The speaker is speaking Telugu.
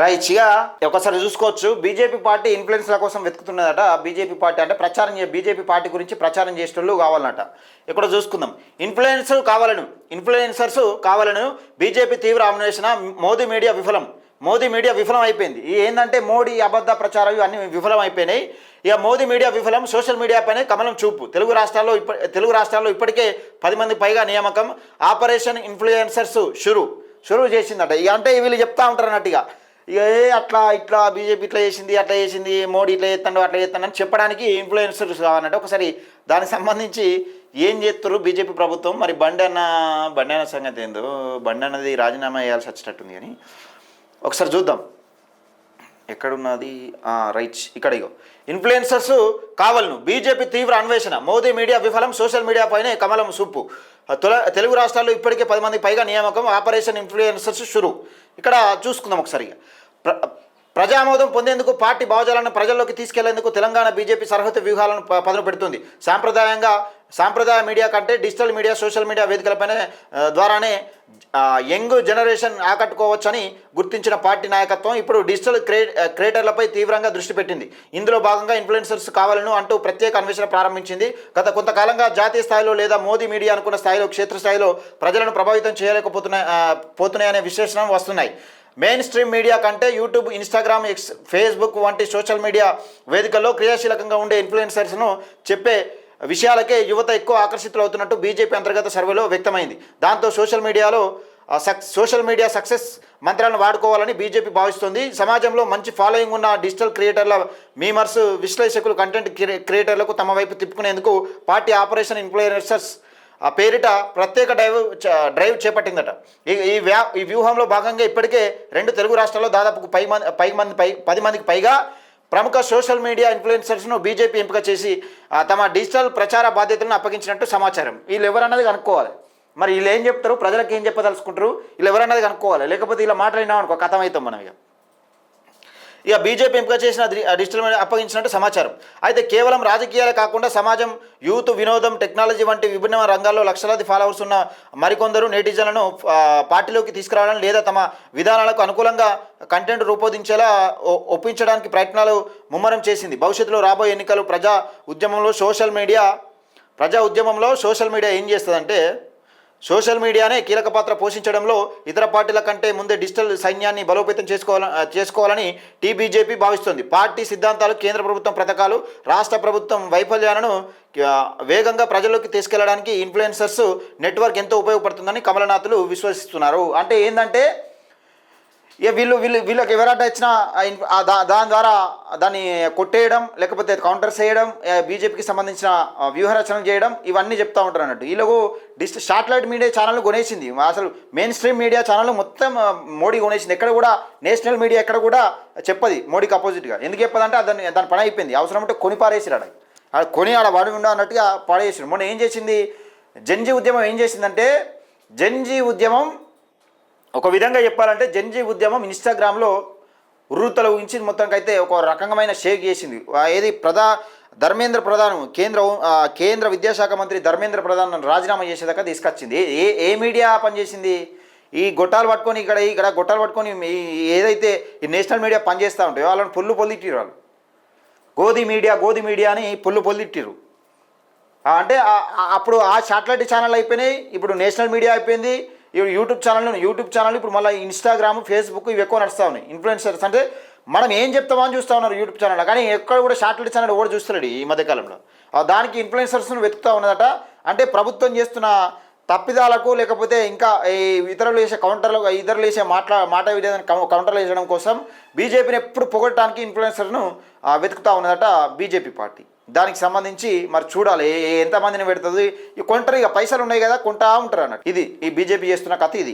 రైట్గా ఒకసారి చూసుకోవచ్చు. బీజేపీ పార్టీ ఇన్ఫ్లుయెన్స్ల కోసం వెతుకుతున్నదట. బీజేపీ పార్టీ అంటే బీజేపీ పార్టీ గురించి ప్రచారం చేసేటోళ్ళు కావాలన్నట. ఇక్కడ చూసుకుందాం. ఇన్ఫ్లుయెన్సర్స్ కావాలను బీజేపీ తీవ్ర అన్వేషణ. మోదీ మీడియా విఫలం అయిపోయింది. ఏంటంటే మోడీ అబద్ధ ప్రచారం ఇవన్నీ విఫలం అయిపోయినాయి. ఇక మోదీ మీడియా విఫలం, సోషల్ మీడియా పైన కమలం చూపు. తెలుగు రాష్ట్రాల్లో ఇప్పటికే 10 మంది పైగా నియామకం. ఆపరేషన్ ఇన్ఫ్లుయెన్సర్స్ షురూ చేసిందట. ఇక అంటే వీళ్ళు చెప్తా ఉంటారు అన్నట్టుగా. ఇక ఇట్లా బీజేపీ ఇట్లా చేసింది, మోడీ ఇట్లా అట్లా చేస్తాను అని చెప్పడానికి ఇన్ఫ్లుయెన్సర్స్ కావాలంటే ఒకసారి దానికి సంబంధించి ఏం చేస్తారు బీజేపీ ప్రభుత్వం. మరి బండి అన్న సంగతి ఏందో, బండి అన్నది రాజీనామా చేయాల్సి వచ్చేటట్టుంది. కానీ ఒకసారి చూద్దాం ఎక్కడున్నది. రైట్, ఇక్కడ ఇగో ఇన్ఫ్లుయెన్సర్స్ కావాలను బీజేపీ తీవ్ర అన్వేషణ. మోదీ మీడియా విఫలం, సోషల్ మీడియా పైనే కమలం సూపు. తెలుగు రాష్ట్రాల్లో ఇప్పటికే 10 మంది పైగా నియామకం. ఆపరేషన్ ఇన్ఫ్లుయెన్సర్స్ షురూ. ఇక్కడ చూసుకుందాం ఒకసారి. ప్రజామోదం పొందేందుకు పార్టీ భావజాలను ప్రజల్లోకి తీసుకెళ్లేందుకు తెలంగాణ బీజేపీ సరిహద్దు వ్యూహాలను పదును పెడుతుంది. సాంప్రదాయ మీడియా కంటే డిజిటల్ మీడియా, సోషల్ మీడియా వేదికలపైన ద్వారానే యంగ్ జనరేషన్ ఆకట్టుకోవచ్చని గుర్తించిన పార్టీ నాయకత్వం ఇప్పుడు డిజిటల్ క్రియేటర్లపై తీవ్రంగా దృష్టి పెట్టింది. ఇందులో భాగంగా ఇన్ఫ్లుయెన్సర్స్ కావాలను అంటూ ప్రత్యేక అన్వేషణ ప్రారంభించింది. గత కొంతకాలంగా జాతీయ స్థాయిలో లేదా మోదీ మీడియా అనుకున్న స్థాయిలో క్షేత్రస్థాయిలో ప్రజలను ప్రభావితం చేయలేకపోతున్నాయనే విశ్లేషణ వస్తున్నాయి. మెయిన్ స్ట్రీమ్ మీడియా కంటే యూట్యూబ్, ఇన్స్టాగ్రామ్, ఫేస్బుక్ వంటి సోషల్ మీడియా వేదికల్లో క్రియాశీలకంగా ఉండే ఇన్ఫ్లుయెన్సర్స్ను చెప్పే విషయాలకే యువత ఎక్కువ ఆకర్షితులవుతున్నట్టు బీజేపీ అంతర్గత సర్వేలో వ్యక్తమైంది. దాంతో సోషల్ మీడియా సక్సెస్ మంత్రాలను వాడుకోవాలని బీజేపీ భావిస్తుంది. సమాజంలో మంచి ఫాలోయింగ్ ఉన్న డిజిటల్ క్రియేటర్ల, మీమర్స్, విశ్లేషకులు, కంటెంట్ క్రియేటర్లకు తమ వైపు తిప్పుకునేందుకు పార్టీ ఆపరేషన్ ఇన్ఫ్లుయెన్సర్స్ పేరిట ప్రత్యేక డ్రైవ్ చేపట్టిందట. ఈ వ్యూహంలో భాగంగా ఇప్పటికే 2 తెలుగు రాష్ట్రాల్లో దాదాపు 10 మందికి పైగా ప్రముఖ సోషల్ మీడియా ఇన్ఫ్లుయెన్సర్స్ను బీజేపీ ఎంపిక చేసి తమ డిజిటల్ ప్రచార బాధ్యతలను అప్పగించినట్టు సమాచారం. వీళ్ళు ఎవరన్నది కనుక్కోవాలి. మరి వీళ్ళు ఏం చెప్తారు, ప్రజలకు ఏం చెప్పదలుచుకుంటారు, వీళ్ళు ఎవరన్నది కనుక్కోవాలి. లేకపోతే ఇలా మాట్లాడినాం అనుకో కథం అవుతాం మనం. ఇక బీజేపీ ఎంపిక చేసిన డిజిటల్ మీడియా అప్పగించినట్టు సమాచారం. అయితే కేవలం రాజకీయాలే కాకుండా సమాజం, యూత్, వినోదం, టెక్నాలజీ వంటి విభిన్న రంగాల్లో లక్షలాది ఫాలోవర్స్ ఉన్న మరికొందరు నెటిజన్లను పార్టీలోకి తీసుకురావడం లేదా తమ విధానాలకు అనుకూలంగా కంటెంట్ రూపొందించేలా ఒప్పించడానికి ప్రయత్నాలు ముమ్మరం చేసింది. భవిష్యత్తులో రాబోయే ఎన్నికలు ప్రజా ఉద్యమంలో సోషల్ మీడియా ఏం చేస్తుందంటే సోషల్ మీడియానే కీలక పాత్ర పోషించడంలో ఇతర పార్టీల కంటే ముందే డిజిటల్ సైన్యాన్ని బలోపేతం చేసుకోవాలని బీజేపీ భావిస్తోంది. పార్టీ సిద్ధాంతాలు, కేంద్ర ప్రభుత్వం పథకాలు, రాష్ట్ర ప్రభుత్వం వైఫల్యాలను వేగంగా ప్రజల్లోకి తీసుకెళ్లడానికి ఇన్ఫ్లుయెన్సర్స్ నెట్వర్క్ ఎంతో ఉపయోగపడుతుందని కమలనాథులు విశ్వసిస్తున్నారు. అంటే ఏంటంటే ఇక వీళ్ళకి ఎవరైనా ఇచ్చినా దాని ద్వారా దాన్ని కొట్టేయడం, లేకపోతే కౌంటర్స్ చేయడం, బీజేపీకి సంబంధించిన వ్యూహరచనలు చేయడం, ఇవన్నీ చెప్తూ ఉంటారు అన్నట్టు. వీళ్ళకు శాటిలైట్ మీడియా ఛానల్ కొనేసింది. అసలు మెయిన్ స్ట్రీమ్ మీడియా ఛానల్ మొత్తం మోడీ కొనేసింది. ఎక్కడ కూడా నేషనల్ మీడియా ఎక్కడ కూడా చెప్పది మోడీకి అపోజిట్గా. ఎందుకు చెప్పదంటే దాని పని అయిపోయింది. అవసరం ఉంటే కొని పారేసిరాడు. కొని ఆడ వాడి ఉండ అన్నట్టుగా పాడేసాడు. మొన్న ఏం చేసింది జెన్జీ ఉద్యమం, ఏం చేసిందంటే జెన్జీ ఉద్యమం ఒక విధంగా చెప్పాలంటే జెన్జీ ఉద్యమం ఇన్స్టాగ్రామ్లో ఉర్రూతల ఊహించి మొత్తానికైతే ఒక రకమైన షేక్ చేసింది. ఏది ధర్మేంద్ర ప్రధాన్ కేంద్ర విద్యాశాఖ మంత్రి ధర్మేంద్ర ప్రధాన్ రాజీనామా చేసేదాకా తీసుకొచ్చింది. ఏ మీడియా పనిచేసింది? ఈ గొట్టాలు పట్టుకొని ఇక్కడ గొట్టాలు పట్టుకొని ఏదైతే ఈ నేషనల్ మీడియా పనిచేస్తూ ఉంటాయో వాళ్ళని పొల్లిట్టిరు. వాళ్ళు గోధి మీడియా అని పొల్లిట్టిరు. అంటే అప్పుడు ఆ శాటిలైట్ ఛానల్ అయిపోయినాయి, ఇప్పుడు నేషనల్ మీడియా అయిపోయింది. యూట్యూబ్ ఛానల్ ఇప్పుడు మళ్ళీ ఇన్స్టాగ్రామ్, ఫేస్బుక్ ఇవి ఎక్కువ నడుస్తూ ఉన్నాయి. ఇన్ఫ్లుయెన్సర్స్ అంటే మనం ఏం చెప్తామని చూస్తూ ఉన్నారు యూట్యూబ్ ఛానల్. కానీ ఎక్కడ కూడా శాటిలైట్ ఛానల్ ఎవరు చూస్తున్నాడు ఈ మధ్యకాలంలో. దానికి ఇన్ఫ్లుయెన్సర్స్ను వెతుకుతూ ఉన్నదట. అంటే ప్రభుత్వం చేస్తున్న తప్పిదాలకు, లేకపోతే ఇంకా ఈ ఇతరులు వేసే మాట విధానం కౌంటర్లు వేసడం కోసం బీజేపీని ఎప్పుడు పొగడటానికి ఇన్ఫ్లుయెన్సర్ను వెతుకుతూ ఉన్నదట బీజేపీ పార్టీ. దానికి సంబంధించి మరి చూడాలి ఎంతమందిని పెడుతుంది. ఈ కొంటారు, ఇక పైసలు ఉన్నాయి కదా కొంటా ఉంటారు అన్నట్టు. ఇది ఈ బీజేపీ చేస్తున్న కథ ఇది.